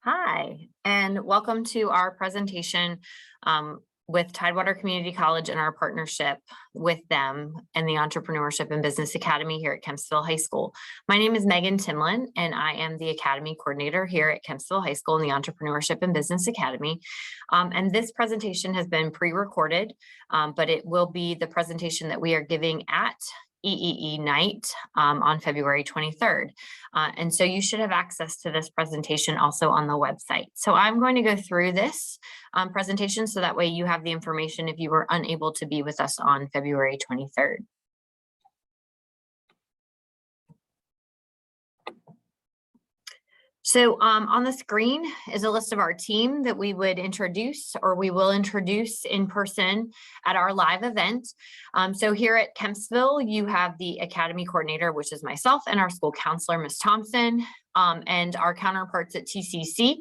Hi, and welcome to our presentation with Tidewater Community College and our partnership with them and the Entrepreneurship and Business Academy here at Kempsville High School. My name is Megan Timlin, and I am the Academy Coordinator here at Kempsville High School in the Entrepreneurship and Business Academy. And this presentation has been pre-recorded, but it will be the presentation that we are giving at EEE night on February 23rd. And so you should have access to this presentation also on the website. So I'm going to go through this presentation so that way you have the information if you were unable to be with us on February 23rd. So on the screen is a list of our team that we would introduce or we will introduce in person at our live event. So here at Kempsville, you have the Academy Coordinator, which is myself, and our school counselor, Ms. Thompson. And our counterparts at TCC,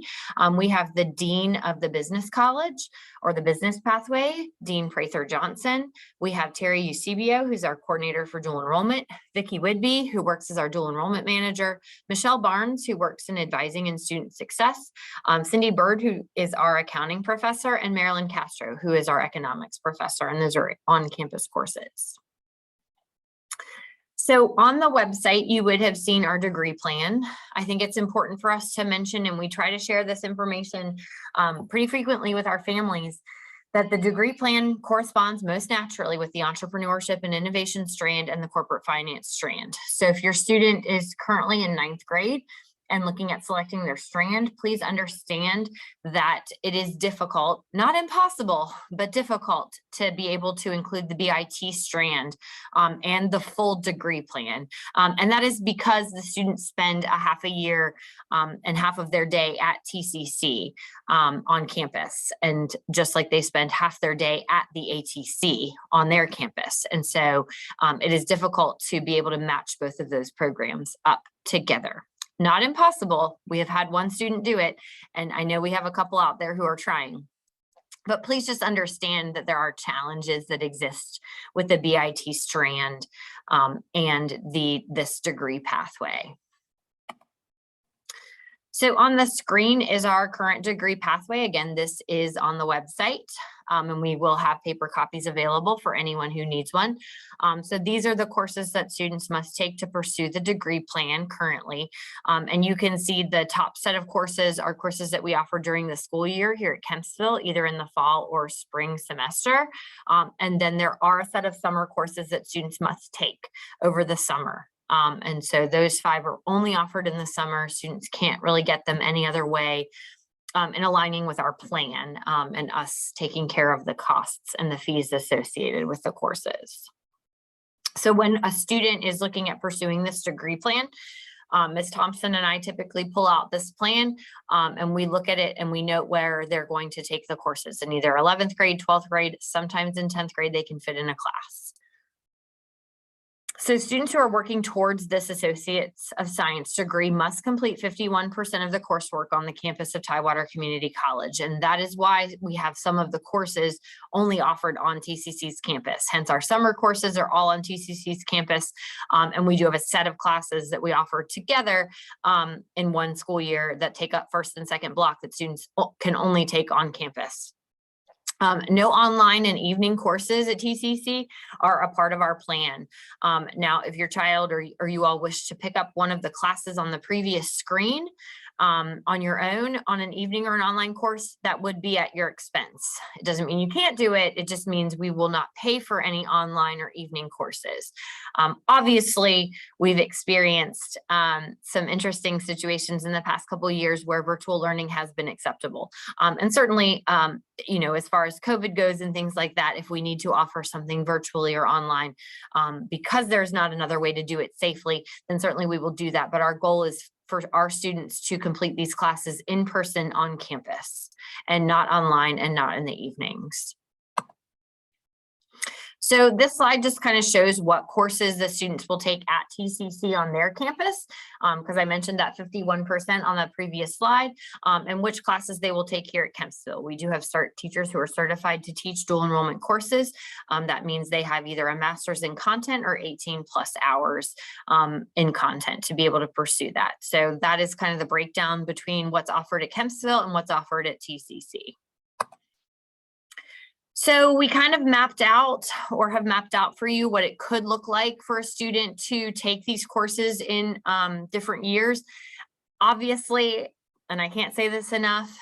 we have the Dean of the Business College or the Business Pathway, Dean Prather Johnson. We have Terry Eusebio, who's our coordinator for dual enrollment, Vicki Whidbey, who works as our dual enrollment manager, Michelle Barnes, who works in advising and student success, Cindy Bird, who is our accounting professor, and Marilyn Castro, who is our economics professor, and those are on-campus courses. So on the website, you would have seen our degree plan. I think it's important for us to mention, and we try to share this information pretty frequently with our families, that the degree plan corresponds most naturally with the entrepreneurship and innovation strand and the corporate finance strand. So if your student is currently in 9th grade and looking at selecting their strand, please understand that it is difficult, not impossible, but difficult to be able to include the BIT strand and the full degree plan. And that is because the students spend a half a year and half of their day at TCC on campus. And just like they spend half their day at the ATC on their campus. And so it is difficult to be able to match both of those programs up together. Not impossible. We have had one student do it, and I know we have a couple out there who are trying. But please just understand that there are challenges that exist with the BIT strand and this degree pathway. So on the screen is our current degree pathway. Again, this is on the website, and we will have paper copies available for anyone who needs one. So these are the courses that students must take to pursue the degree plan currently. And you can see the top set of courses are courses that we offer during the school year here at Kempsville, either in the fall or spring semester. And then there are a set of summer courses that students must take over the summer. And so those 5 are only offered in the summer. Students can't really get them any other way in aligning with our plan and us taking care of the costs and the fees associated with the courses. So when a student is looking at pursuing this degree plan, Ms. Thompson and I typically pull out this plan and we look at it and we note where they're going to take the courses in either 11th grade, 12th grade, sometimes in 10th grade, they can fit in a class. So students who are working towards this Associates of Science degree must complete 51% of the coursework on the campus of Tidewater Community College. And that is why we have some of the courses only offered on TCC's campus. Hence our summer courses are all on TCC's campus. And we do have a set of classes that we offer together in one school year that take up first and second block that students can only take on campus. No online and evening courses at TCC are a part of our plan. Now, if your child or you all wish to pick up one of the classes on the previous screen on your own on an evening or an online course, that would be at your expense. It doesn't mean you can't do it. It just means we will not pay for any online or evening courses. Obviously, we've experienced some interesting situations in the past couple of years where virtual learning has been acceptable. And certainly, you know, as far as COVID goes and things like that, if we need to offer something virtually or online, because there's not another way to do it safely, then certainly we will do that. But our goal is for our students to complete these classes in person on campus and not online and not in the evenings. So this slide just kind of shows what courses the students will take at TCC on their campus, because I mentioned that 51% on the previous slide, and which classes they will take here at Kempsville. We do have teachers who are certified to teach dual enrollment courses. That means they have either a master's in content or 18+ hours in content to be able to pursue that. So that is kind of the breakdown between what's offered at Kempsville and what's offered at TCC. So we kind of mapped out, or have mapped out for you, what it could look like for a student to take these courses in different years. Obviously, and I can't say this enough,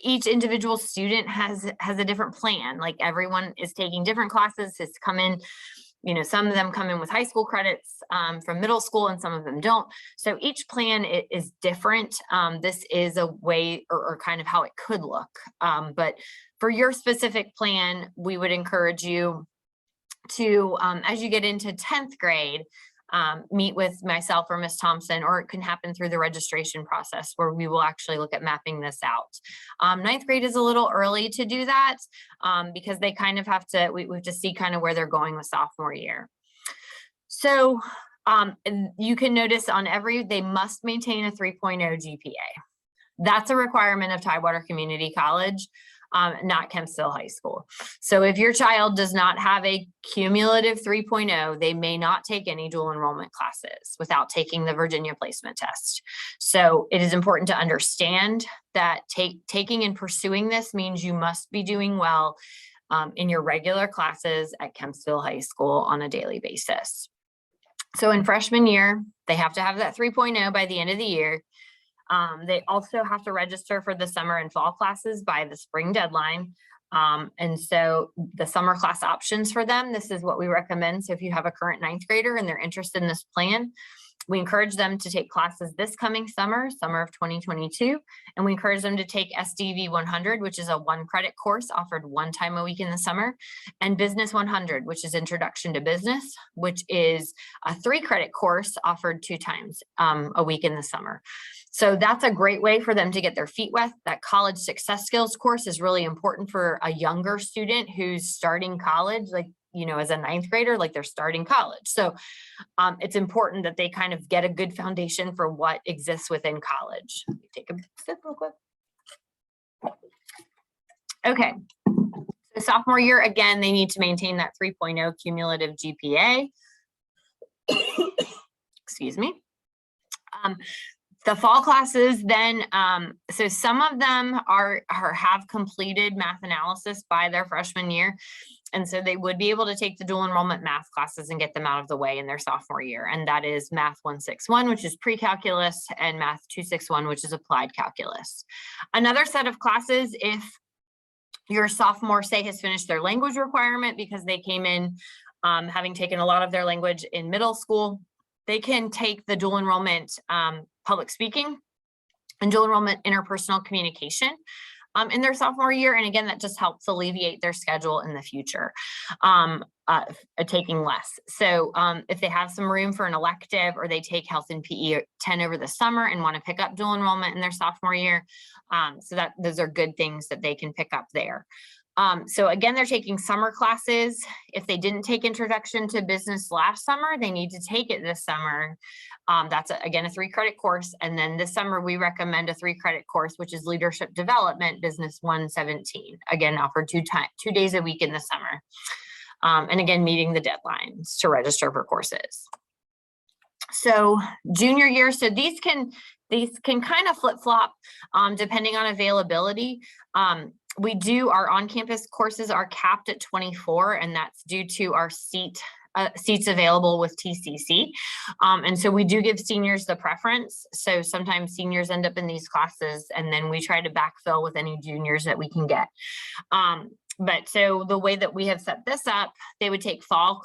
each individual student has a different plan. Like, everyone is taking different classes. It's come in, you know, some of them come in with high school credits from middle school, and some of them don't. So each plan is different. This is a way, or kind of how it could look. But for your specific plan, we would encourage you to, as you get into 10th grade, meet with myself or Ms. Thompson, or it can happen through the registration process, where we will actually look at mapping this out. 9th grade is a little early to do that, because they kind of have to, we have to see kind of where they're going with sophomore year. So you can notice on they must maintain a 3.0 GPA. That's a requirement of Tidewater Community College, not Kempsville High School. So if your child does not have a cumulative 3.0, they may not take any dual enrollment classes without taking the Virginia placement test. So it is important to understand that taking and pursuing this means you must be doing well in your regular classes at Kempsville High School on a daily basis. So in freshman year, they have to have that 3.0 by the end of the year. They also have to register for the summer and fall classes by the spring deadline. And so the summer class options for them, this is what we recommend. So if you have a current 9th grader and they're interested in this plan, we encourage them to take classes this coming summer of 2022. And we encourage them to take SDV 100, which is a 1-credit course offered 1 time a week in the summer, and Business 100, which is Introduction to Business, which is a 3-credit course offered 2 times a week in the summer. So that's a great way for them to get their feet wet. That college success skills course is really important for a younger student who's starting college, like, you know, as a 9th grader, like they're starting college. So it's important that they kind of get a good foundation for what exists within college. Take a sip real quick. Okay. So sophomore year, again, they need to maintain that 3.0 cumulative GPA. Excuse me. The fall classes then, so some of them have completed math analysis by their freshman year. And so they would be able to take the dual enrollment math classes and get them out of the way in their sophomore year. And that is Math 161, which is pre-calculus, and Math 261, which is applied calculus. Another set of classes, if your sophomore, say, has finished their language requirement because they came in having taken a lot of their language in middle school, they can take the dual enrollment public speaking and dual enrollment interpersonal communication in their sophomore year. And again, that just helps alleviate their schedule in the future, taking less. So if they have some room for an elective, or they take health and PE 10 over the summer and want to pick up dual enrollment in their sophomore year, so that those are good things that they can pick up there. So again, they're taking summer classes. If they didn't take Introduction to Business last summer, they need to take it this summer. That's again a 3-credit course. And then this summer, we recommend a 3-credit course, which is Leadership Development Business 117, again, offered 2 days a week in the summer. And again, meeting the deadlines to register for courses. So junior year, so these can kind of flip-flop depending on availability. Our on-campus courses are capped at 24, and that's due to our seats available with TCC. And so we do give seniors the preference. So sometimes seniors end up in these classes, and then we try to backfill with any juniors that we can get. But so the way that we have set this up, they would take fall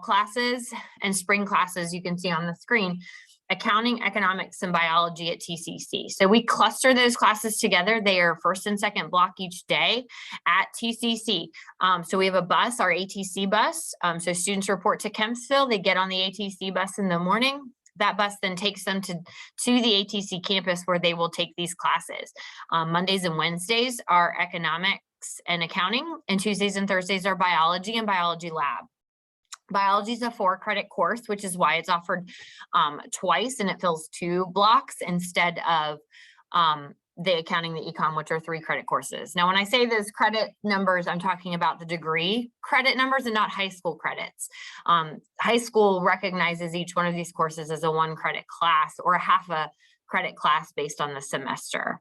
classes and spring classes, you can see on the screen, accounting, economics, and biology at TCC. So we cluster those classes together. They are first and second block each day at TCC. So we have a bus, our ATC bus. So students report to Kempsville. They get on the ATC bus in the morning. That bus then takes them to the ATC campus, where they will take these classes. Mondays and Wednesdays are economics and accounting, and Tuesdays and Thursdays are biology and biology lab. Biology is a 4-credit course, which is why it's offered twice, and it fills 2 blocks instead of the accounting, the econ, which are 3-credit courses. Now, when I say those credit numbers, I'm talking about the degree credit numbers and not high school credits. High school recognizes each one of these courses as a 1-credit class or a half a credit class based on the semester.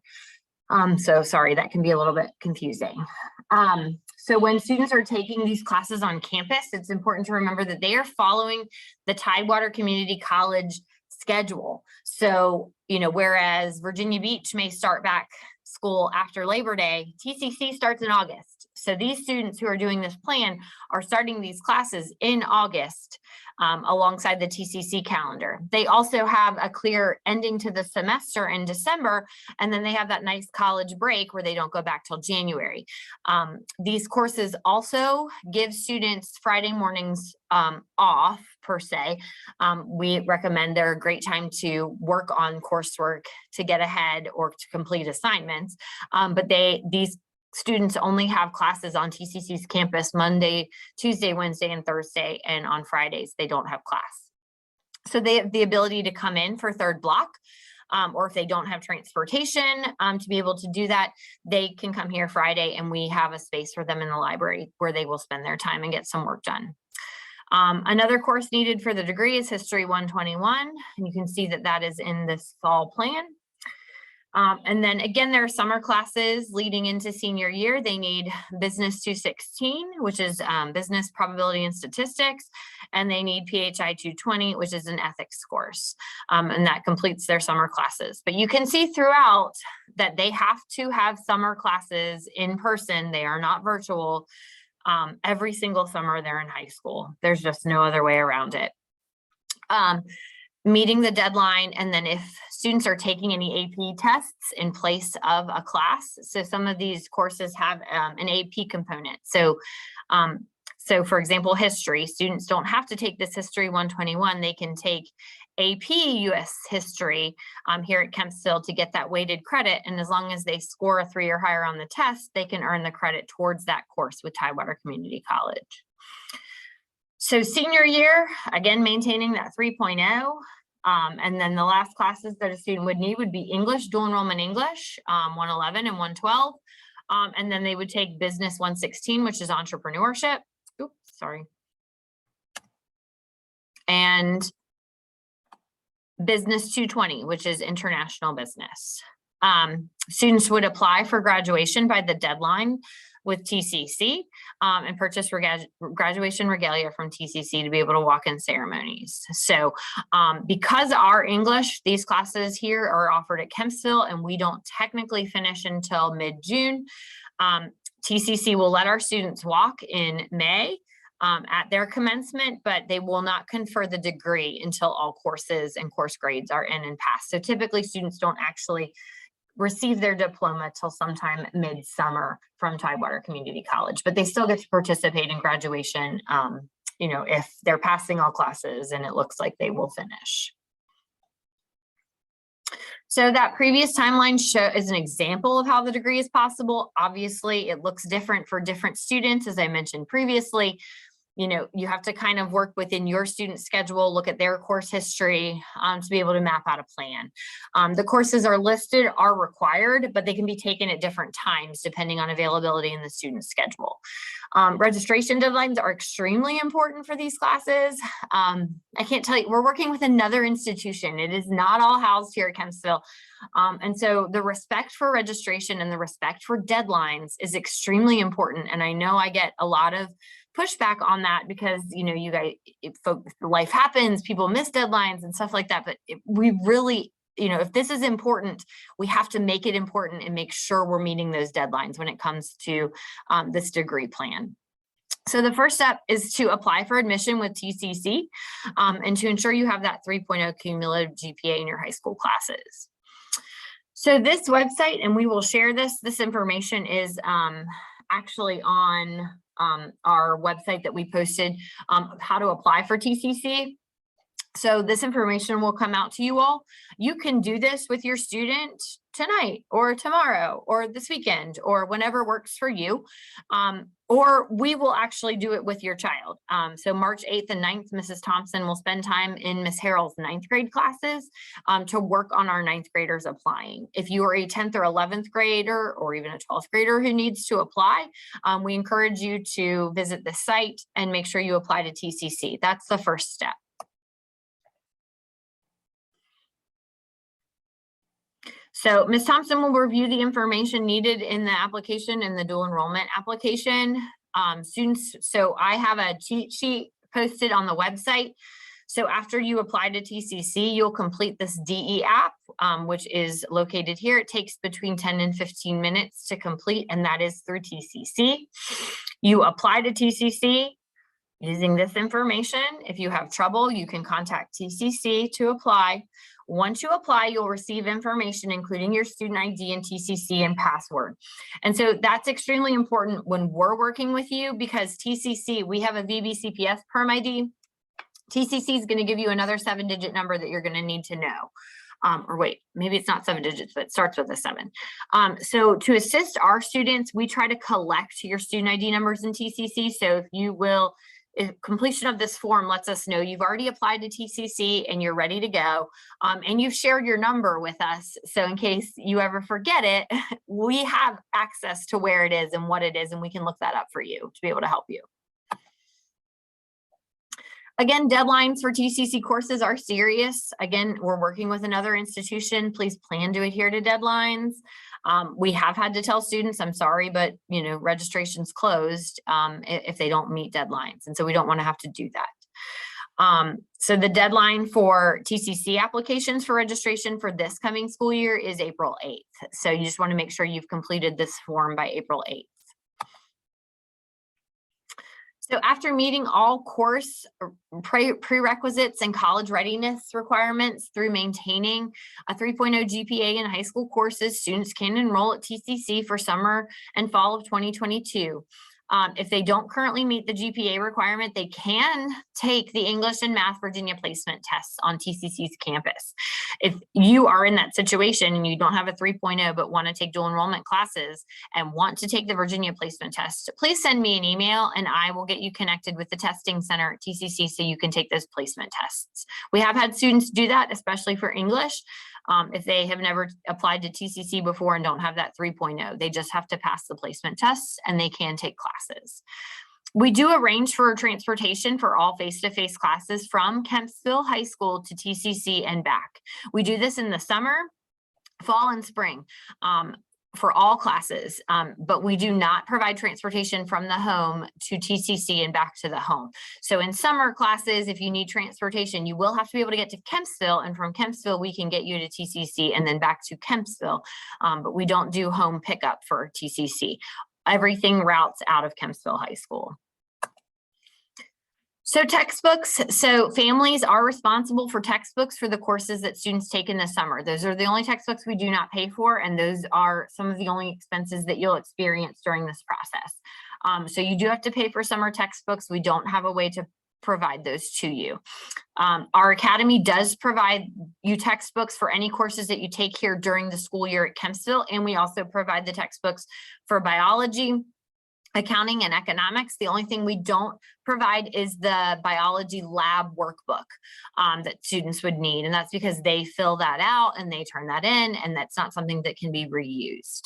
So sorry, that can be a little bit confusing. So when students are taking these classes on campus, it's important to remember that they are following the Tidewater Community College schedule. So, you know, whereas Virginia Beach may start back school after Labor Day, TCC starts in August. So these students who are doing this plan are starting these classes in August alongside the TCC calendar. They also have a clear ending to the semester in December, and then they have that nice college break where they don't go back till January. These courses also give students Friday mornings off per se. We recommend they're a great time to work on coursework, to get ahead, or to complete assignments. But these students only have classes on TCC's campus Monday, Tuesday, Wednesday, and Thursday, and on Fridays they don't have class. So they have the ability to come in for 3rd block, or if they don't have transportation to be able to do that, they can come here Friday, and we have a space for them in the library where they will spend their time and get some work done. Another course needed for the degree is History 121, and you can see that that is in this fall plan. And then again, there are summer classes leading into senior year. They need Business 216, which is Business Probability and Statistics, and they need PHI 220, which is an ethics course, and that completes their summer classes. But you can see throughout that they have to have summer classes in person. They are not virtual. Every single summer they're in high school. There's just no other way around it. Meeting the deadline, and then if students are taking any AP tests in place of a class, so some of these courses have an AP component. So for example, history, students don't have to take this History 121. They can take AP US History here at Kempsville to get that weighted credit. And as long as they score a 3 or higher on the test, they can earn the credit towards that course with Tidewater Community College. So senior year, again, maintaining that 3.0. And then the last classes that a student would need would be English, dual enrollment English, 111 and 112. And then they would take Business 116, which is entrepreneurship. Oops, sorry. And Business 220, which is international business. Students would apply for graduation by the deadline with TCC and purchase graduation regalia from TCC to be able to walk in ceremonies. So because our English, these classes here are offered at Kempsville and we don't technically finish until mid-June, TCC will let our students walk in May at their commencement, but they will not confer the degree until all courses and course grades are in and passed. So typically students don't actually receive their diploma till sometime midsummer from Tidewater Community College, but they still get to participate in graduation, you know, if they're passing all classes and it looks like they will finish. So that previous timeline is an example of how the degree is possible. Obviously, it looks different for different students, as I mentioned previously. You know, you have to kind of work within your student schedule, look at their course history to be able to map out a plan. The courses are listed, are required, but they can be taken at different times depending on availability in the student schedule. Registration deadlines are extremely important for these classes. I can't tell you, we're working with another institution. It is not all housed here at Kempsville. And so the respect for registration and the respect for deadlines is extremely important. And I know I get a lot of pushback on that because, you know, you guys, life happens, people miss deadlines and stuff like that. But we really, you know, if this is important, we have to make it important and make sure we're meeting those deadlines when it comes to this degree plan. So the first step is to apply for admission with TCC and to ensure you have that 3.0 cumulative GPA in your high school classes. So this website, and we will share this information is actually on our website that we posted, how to apply for TCC. So this information will come out to you all. You can do this with your student tonight or tomorrow or this weekend or whenever works for you. Or we will actually do it with your child. So March 8th and 9th, Mrs. Thompson will spend time in Miss Harrell's 9th grade classes to work on our 9th graders applying. If you are a 10th or 11th grader or even a 12th grader who needs to apply, we encourage you to visit the site and make sure you apply to TCC. That's the first step. So Ms. Thompson will review the information needed in the application and the dual enrollment application. Students, so I have a cheat sheet posted on the website. So after you apply to TCC, you'll complete this DE app, which is located here. It takes between 10 and 15 minutes to complete, and that is through TCC. You apply to TCC using this information. If you have trouble, you can contact TCC to apply. Once you apply, you'll receive information, including your student ID and TCC and password. And so that's extremely important when we're working with you, because TCC, we have a VBCPS perm ID. TCC is going to give you another 7-digit number that you're going to need to know. Or wait, maybe it's not 7 digits, but it starts with a 7. So to assist our students, we try to collect your student ID numbers in TCC. So if you will, if completion of this form lets us know you've already applied to TCC and you're ready to go, and you've shared your number with us. So in case you ever forget it, we have access to where it is and what it is, and we can look that up for you to be able to help you. Again, deadlines for TCC courses are serious. Again, we're working with another institution. Please plan to adhere to deadlines. We have had to tell students, I'm sorry, but registration's closed if they don't meet deadlines. And so we don't want to have to do that. So the deadline for TCC applications for registration for this coming school year is April 8th. So you just want to make sure you've completed this form by April 8th. So after meeting all course prerequisites and college readiness requirements through maintaining a 3.0 GPA in high school courses, students can enroll at TCC for summer and fall of 2022. If they don't currently meet the GPA requirement, they can take the English and Math Virginia placement tests on TCC's campus. If you are in that situation and you don't have a 3.0 but want to take dual enrollment classes and want to take the Virginia placement test, please send me an email and I will get you connected with the testing center at TCC so you can take those placement tests. We have had students do that, especially for English. If they have never applied to TCC before and don't have that 3.0, they just have to pass the placement tests and they can take classes. We do arrange for transportation for all face-to-face classes from Kempsville High School to TCC and back. We do this in the summer, fall, and spring for all classes, but we do not provide transportation from the home to TCC and back to the home. So in summer classes, if you need transportation, you will have to be able to get to Kempsville, and from Kempsville, we can get you to TCC and then back to Kempsville, but we don't do home pickup for TCC. Everything routes out of Kempsville High School. So textbooks, so families are responsible for textbooks for the courses that students take in the summer. Those are the only textbooks we do not pay for, and those are some of the only expenses that you'll experience during this process. So you do have to pay for summer textbooks. We don't have a way to provide those to you. Our academy does provide you textbooks for any courses that you take here during the school year at Kempsville, and we also provide the textbooks for biology, accounting, and economics. The only thing we don't provide is the biology lab workbook that students would need. And that's because they fill that out and they turn that in, and that's not something that can be reused.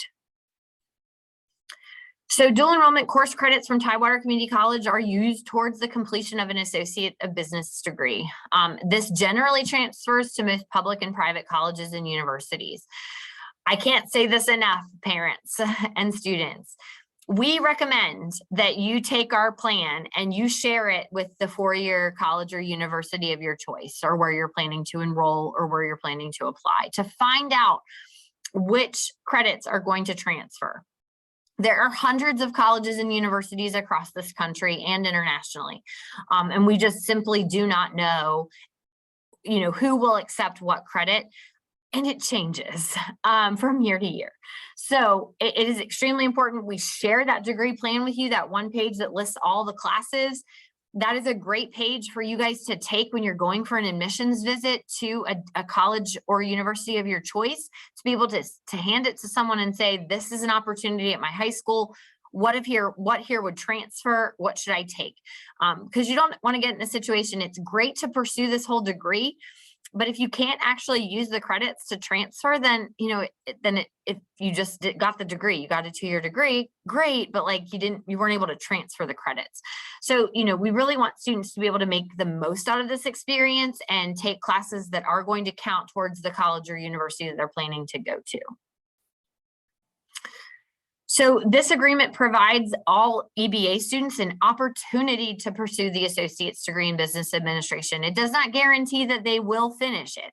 So dual enrollment course credits from Tidewater Community College are used towards the completion of an Associate of Business degree. This generally transfers to most public and private colleges and universities. I can't say this enough, parents and students. We recommend that you take our plan and you share it with the four-year college or university of your choice, or where you're planning to enroll or where you're planning to apply, to find out which credits are going to transfer. There are hundreds of colleges and universities across this country and internationally, and we just simply do not know, who will accept what credit. And it changes from year to year. So it is extremely important we share that degree plan with you, that one page that lists all the classes. That is a great page for you guys to take when you're going for an admissions visit to a college or university of your choice, to be able to hand it to someone and say, this is an opportunity at my high school. What here would transfer? What should I take? Because you don't want to get in a situation, it's great to pursue this whole degree, but if you can't actually use the credits to transfer, then, if you just got the degree, you got a 2-year degree, great, but like you weren't able to transfer the credits. So, we really want students to be able to make the most out of this experience and take classes that are going to count towards the college or university that they're planning to go to. So this agreement provides all EBA students an opportunity to pursue the associate's degree in business administration. It does not guarantee that they will finish it,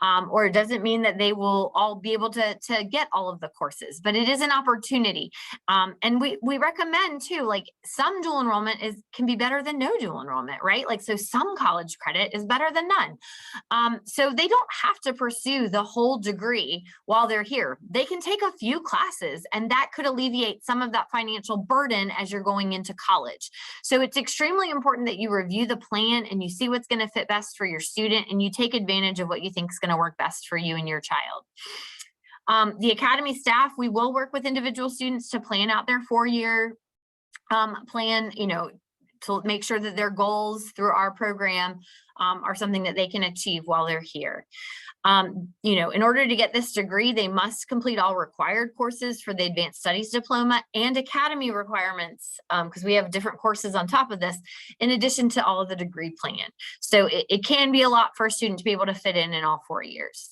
or it doesn't mean that they will all be able to get all of the courses, but it is an opportunity. And we recommend too, like some dual enrollment can be better than no dual enrollment, right? Like, so some college credit is better than none. So they don't have to pursue the whole degree while they're here. They can take a few classes, and that could alleviate some of that financial burden as you're going into college. So it's extremely important that you review the plan and you see what's going to fit best for your student, and you take advantage of what you think is going to work best for you and your child. The academy staff, we will work with individual students to plan out their 4-year plan, to make sure that their goals through our program are something that they can achieve while they're here. In order to get this degree, they must complete all required courses for the advanced studies diploma and academy requirements, because we have different courses on top of this, in addition to all of the degree plan. So it can be a lot for a student to be able to fit in all 4 years.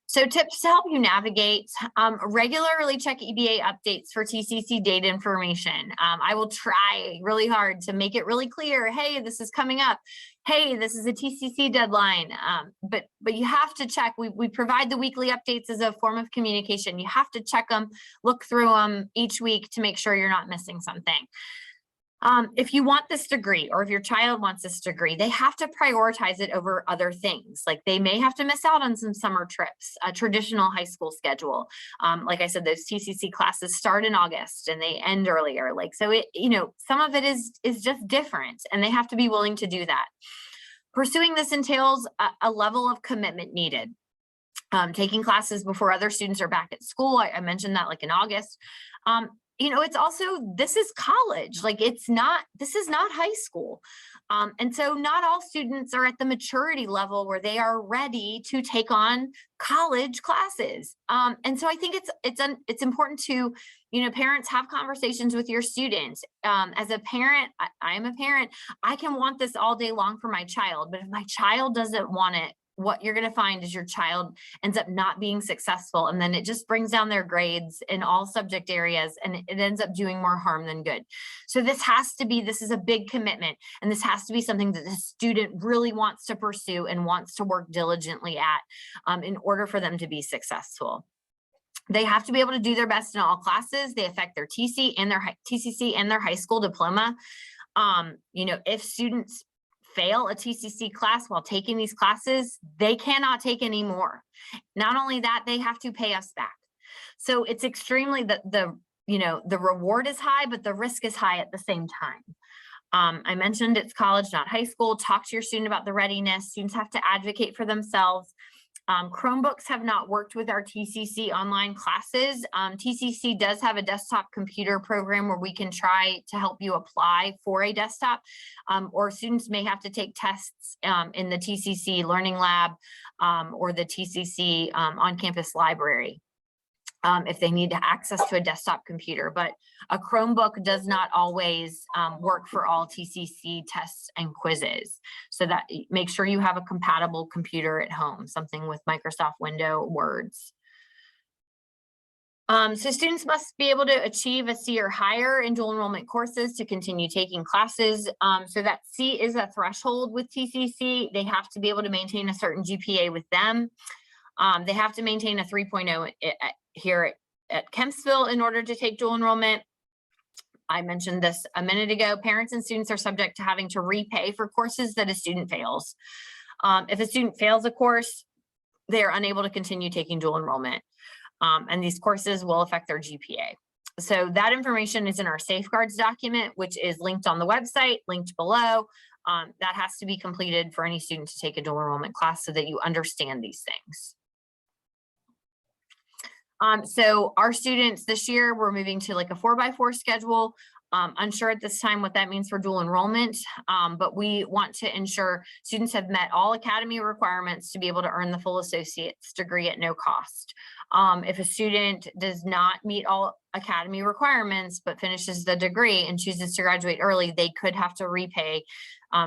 So tips to help you navigate: regularly check EBA updates for TCC data information. I will try really hard to make it really clear, hey, this is coming up. Hey, this is a TCC deadline. But you have to check. We provide the weekly updates as a form of communication. You have to check them, look through them each week to make sure you're not missing something. If you want this degree, or if your child wants this degree, they have to prioritize it over other things. Like they may have to miss out on some summer trips, a traditional high school schedule. Like I said, those TCC classes start in August and they end earlier. Like, so some of it is just different, and they have to be willing to do that. Pursuing this entails a level of commitment needed. Taking classes before other students are back at school. I mentioned that, like in August. It's also, this is college, like this is not high school. And so not all students are at the maturity level where they are ready to take on college classes. And so I think it's important to, parents, have conversations with your students. As a parent, I am a parent, I can want this all day long for my child, but if my child doesn't want it, what you're going to find is your child ends up not being successful, and then it just brings down their grades in all subject areas, and it ends up doing more harm than good. So this is a big commitment, and this has to be something that the student really wants to pursue and wants to work diligently at in order for them to be successful. They have to be able to do their best in all classes. They affect their TCC and their high school diploma. If students fail a TCC class while taking these classes, they cannot take any more. Not only that, they have to pay us back. So it's extremely, the reward is high, but the risk is high at the same time. I mentioned it's college, not high school. Talk to your student about the readiness. Students have to advocate for themselves. Chromebooks have not worked with our TCC online classes. TCC does have a desktop computer program where we can try to help you apply for a desktop, or students may have to take tests in the TCC Learning Lab or the TCC on-campus library if they need access to a desktop computer. But a Chromebook does not always work for all TCC tests and quizzes. So that make sure you have a compatible computer at home, something with Microsoft Windows, Words. So students must be able to achieve a C or higher in dual enrollment courses to continue taking classes. So that C is a threshold with TCC. They have to be able to maintain a certain GPA with them. They have to maintain a 3.0 here at Kempsville in order to take dual enrollment. I mentioned this a minute ago. Parents and students are subject to having to repay for courses that a student fails. If a student fails a course, they are unable to continue taking dual enrollment. And these courses will affect their GPA. So that information is in our safeguards document, which is linked on the website, linked below. That has to be completed for any student to take a dual enrollment class so that you understand these things. So our students this year, we're moving to like a 4x4 schedule. Unsure at this time what that means for dual enrollment, but we want to ensure students have met all academy requirements to be able to earn the full associate's degree at no cost. If a student does not meet all academy requirements but finishes the degree and chooses to graduate early, they could have to repay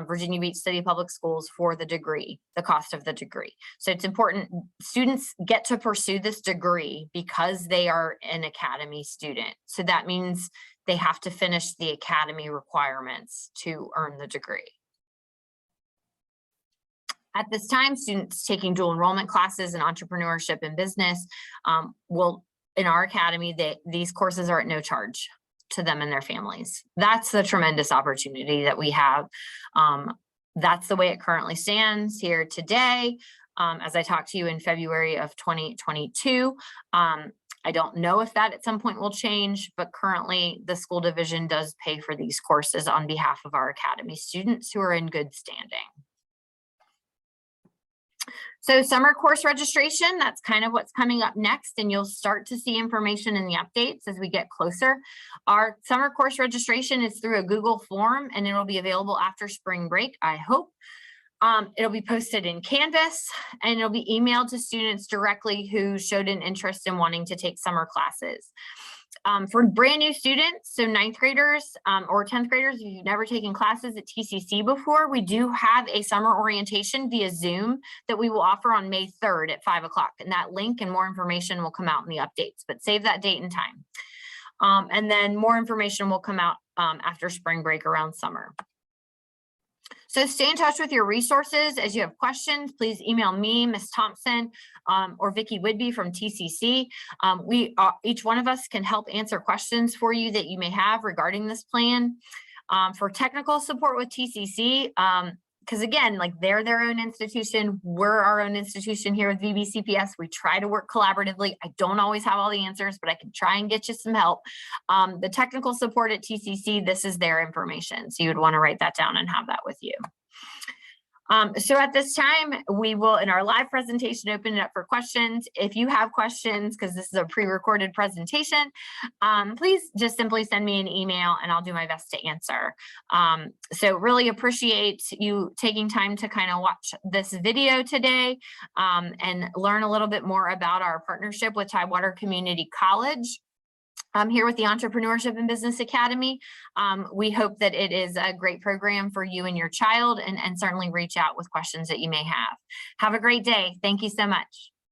Virginia Beach City Public Schools for the degree, the cost of the degree. So it's important students get to pursue this degree because they are an academy student. So that means they have to finish the academy requirements to earn the degree. At this time, students taking dual enrollment classes in entrepreneurship and business will, in our academy, these courses are at no charge to them and their families. That's the tremendous opportunity that we have. That's the way it currently stands here today. As I talked to you in February of 2022, I don't know if that at some point will change, but currently the school division does pay for these courses on behalf of our academy students who are in good standing. So summer course registration, that's kind of what's coming up next, and you'll start to see information in the updates as we get closer. Our summer course registration is through a Google form, and it'll be available after spring break, I hope. It'll be posted in Canvas, and it'll be emailed to students directly who showed an interest in wanting to take summer classes. For brand new students, so 9th graders or 10th graders, if you've never taken classes at TCC before, we do have a summer orientation via Zoom that we will offer on May 3rd at 5 o'clock. And that link and more information will come out in the updates, but save that date and time. And then more information will come out after spring break around summer. So stay in touch with your resources. As you have questions, please email me, Ms. Thompson, or Vicki Whidbey from TCC. Each one of us can help answer questions for you that you may have regarding this plan. For technical support with TCC, because again, like they're their own institution, we're our own institution here with VBCPS. We try to work collaboratively. I don't always have all the answers, but I can try and get you some help. The technical support at TCC, this is their information. So you would want to write that down and have that with you. So at this time, we will, in our live presentation, open it up for questions. If you have questions, because this is a pre-recorded presentation, please just simply send me an email and I'll do my best to answer. So really appreciate you taking time to kind of watch this video today and learn a little bit more about our partnership with Tidewater Community College. Here with the Entrepreneurship and Business Academy. We hope that it is a great program for you and your child, and certainly reach out with questions that you may have. Have a great day. Thank you so much.